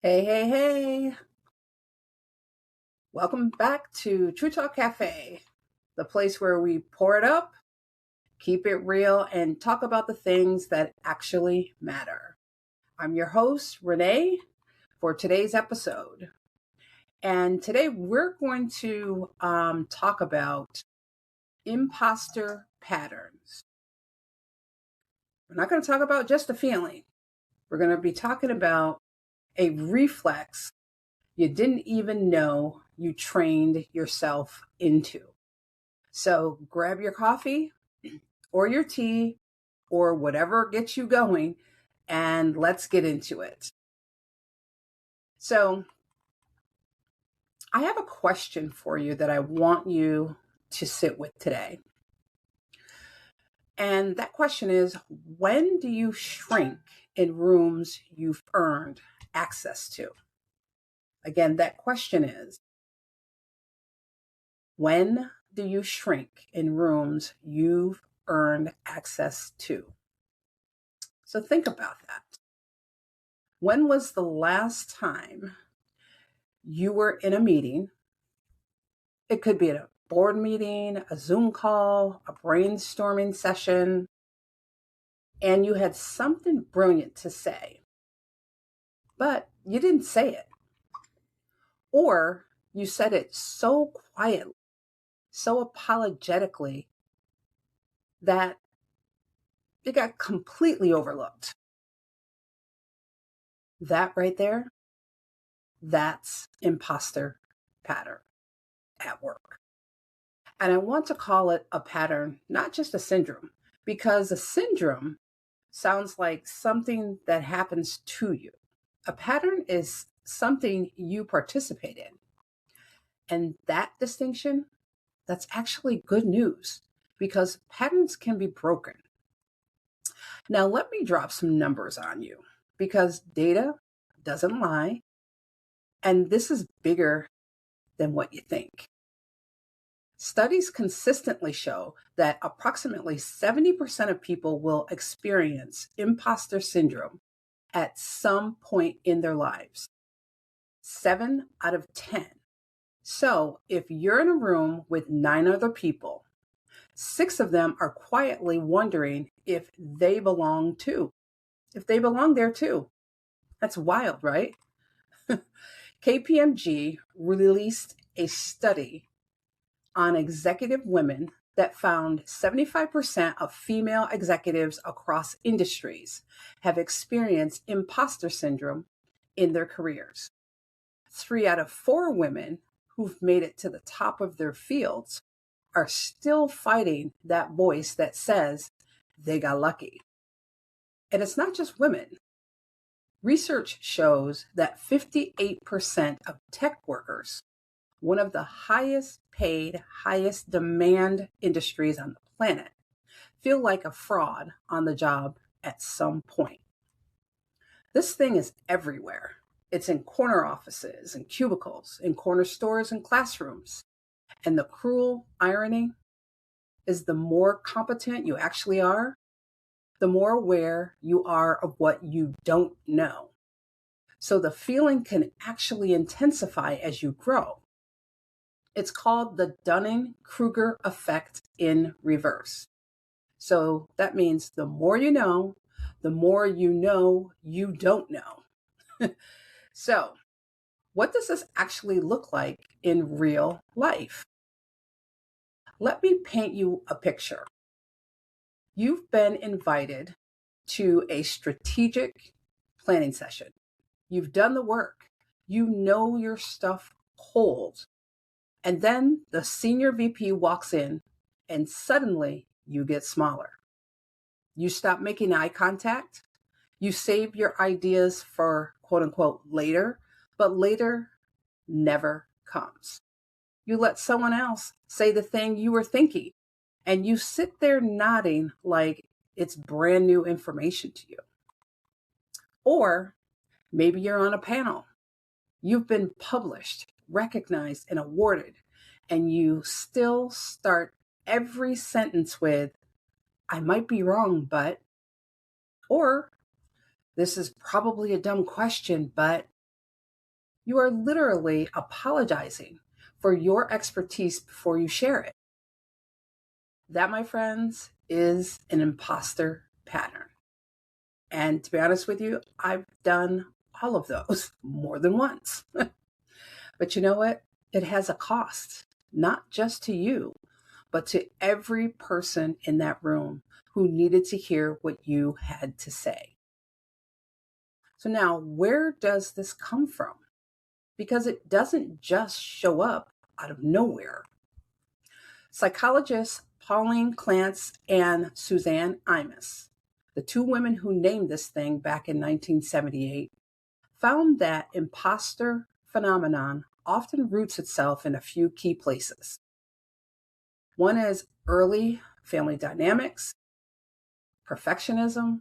Hey, hey, hey. Welcome back to True Talk Cafe, the place where we pour it up, keep it real, and talk about the things that actually matter. I'm your host, Renee, for today's episode. And today we're going to talk about imposter patterns. We're not going to talk about just a feeling. We're going to be talking about a reflex you didn't even know you trained yourself into. So grab your coffee or your tea or whatever gets you going, and let's get into it. So I have a question for you that I want you to sit with today. And that question is, when do you shrink in rooms you've earned access to? Again, that question is, when do you shrink in rooms you've earned access to? So think about that. When was the last time you were in a meeting? It could be a board meeting, a Zoom call, a brainstorming session, and you had something brilliant to say, but you didn't say it. Or you said it so quietly, so apologetically, that it got completely overlooked. That right there, that's imposter pattern at work. And I want to call it a pattern, not just a syndrome, because a syndrome sounds like something that happens to you. A pattern is something you participate in. And that distinction, that's actually good news because patterns can be broken. Now, let me drop some numbers on you because data doesn't lie. And this is bigger than what you think. Studies consistently show that approximately 70% of people will experience imposter syndrome at some point in their lives. 7 out of 10. So if you're in a room with 9 other people, 6 of them are quietly wondering if they belong too. If they belong there too. That's wild, right? KPMG released a study on executive women that found 75% of female executives across industries have experienced imposter syndrome in their careers. 3 out of 4 women who've made it to the top of their fields are still fighting that voice that says they got lucky. And it's not just women. Research shows that 58% of tech workers, one of the highest paid, highest demand industries on the planet, feel like a fraud on the job at some point. This thing is everywhere. It's in corner offices and cubicles, in corner stores and classrooms. And the cruel irony is the more competent you actually are, the more aware you are of what you don't know. So the feeling can actually intensify as you grow. It's called the Dunning-Kruger effect in reverse. So that means the more you know you don't know. So what does this actually look like in real life? Let me paint you a picture. You've been invited to a strategic planning session. You've done the work. You know your stuff cold. And then the senior VP walks in and suddenly you get smaller. You stop making eye contact. You save your ideas for quote unquote later, but later never comes. You let someone else say the thing you were thinking, and you sit there nodding like it's brand new information to you. Or maybe you're on a panel. You've been published, recognized, and awarded, and you still start every sentence with, I might be wrong, but, or this is probably a dumb question, but, You are literally apologizing for your expertise before you share it. That, my friends, is an imposter pattern. And to be honest with you, I've done all of those more than once. But you know what? It has a cost, not just to you, but to every person in that room who needed to hear what you had to say. So now, where does this come from? Because it doesn't just show up out of nowhere. Psychologists Pauline Clance and Suzanne Imus, the two women who named this thing back in 1978, found that imposter phenomenon often roots itself in a few key places. One is early family dynamics, perfectionism,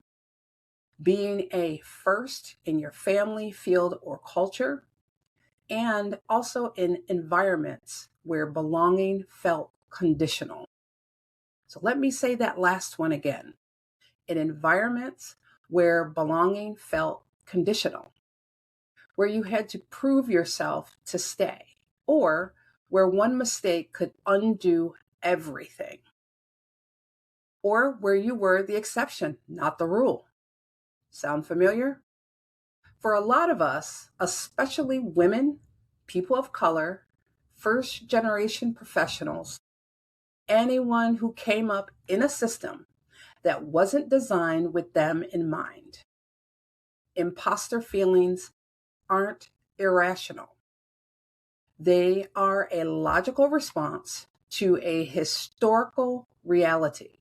being a first in your family, field, or culture, and also in environments where belonging felt conditional. So let me say that last one again. In environments where belonging felt conditional, where you had to prove yourself to stay, or where one mistake could undo everything, or where you were the exception, not the rule. Sound familiar? For a lot of us, especially women, people of color, first generation professionals, anyone who came up in a system that wasn't designed with them in mind, imposter feelings aren't irrational. They are a logical response to a historical reality.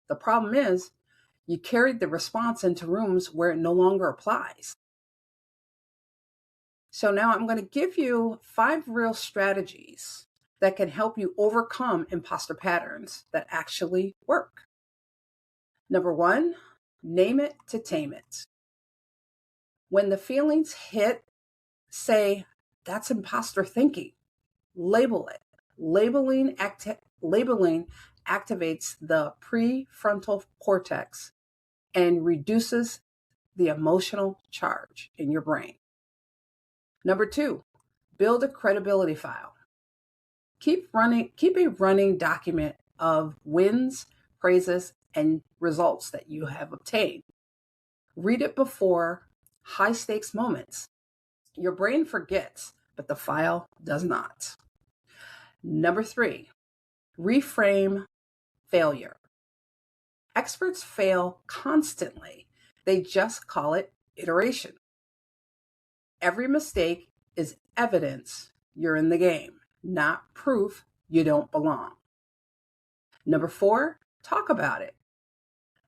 The problem is, you carried the response into rooms where it no longer applies. So now I'm going to give you 5 real strategies that can help you overcome imposter patterns that actually work. Number 1, name it to tame it. When the feelings hit, say, that's imposter thinking. Label it. Labeling activates the prefrontal cortex and reduces the emotional charge in your brain. Number 2, build a credibility file. Keep a running document of wins, praises, and results that you have obtained. Read it before high stakes moments. Your brain forgets, but the file does not. Number 3, reframe failure. Experts fail constantly. They just call it iteration. Every mistake is evidence you're in the game, not proof you don't belong. Number 4, talk about it.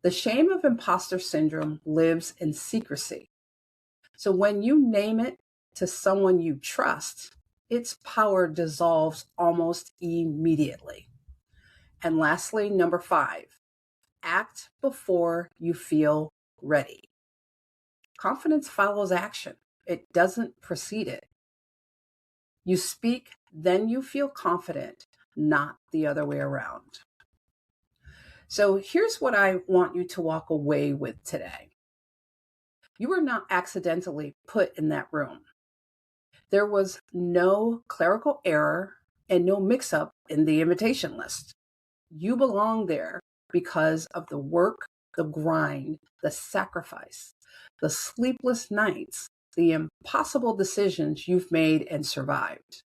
The shame of imposter syndrome lives in secrecy. So when you name it to someone you trust, its power dissolves almost immediately. And lastly, number 5, act before you feel ready. Confidence follows action. It doesn't precede it. You speak, then you feel confident, not the other way around. So here's what I want you to walk away with today. You were not accidentally put in that room. There was no clerical error and no mix-up in the invitation list. You belong there because of the work, the grind, the sacrifice, the sleepless nights, the impossible decisions you've made and survived.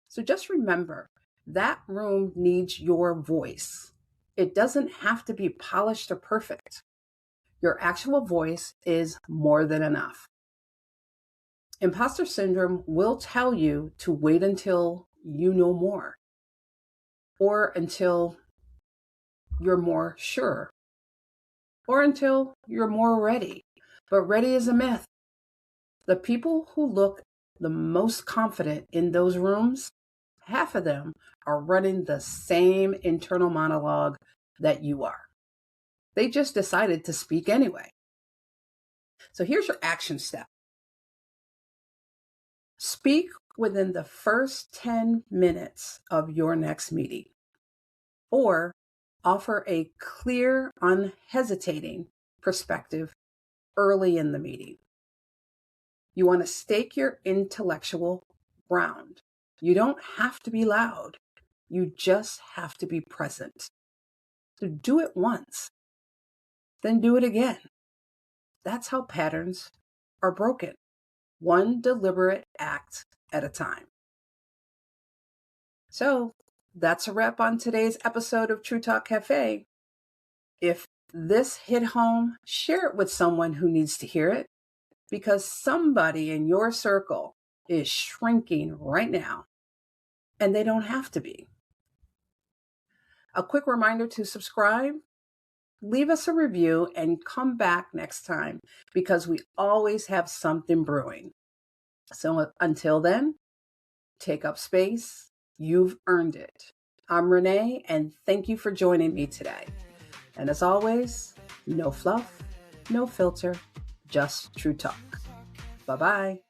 So just remember, that room needs your voice. It doesn't have to be polished or perfect. Your actual voice is more than enough. Imposter syndrome will tell you to wait until you know more, or until you're more sure, or until you're more ready. But ready is a myth. The people who look the most confident in those rooms, half of them are running the same internal monologue that you are. They just decided to speak anyway. So here's your action step. Speak within the first 10 minutes of your next meeting, or offer a clear, unhesitating perspective early in the meeting. You want to stake your intellectual ground. You don't have to be loud. You just have to be present. So do it once, then do it again. That's how patterns are broken, one deliberate act at a time. So that's a wrap on today's episode of True Talk Cafe. If this hit home, share it with someone who needs to hear it, because somebody in your circle is shrinking right now, and they don't have to be. A quick reminder to subscribe, leave us a review, and come back next time, because we always have something brewing. So until then, take up space. You've earned it. I'm Renee, and thank you for joining me today. And as always, no fluff, no filter, just true talk. Bye-bye.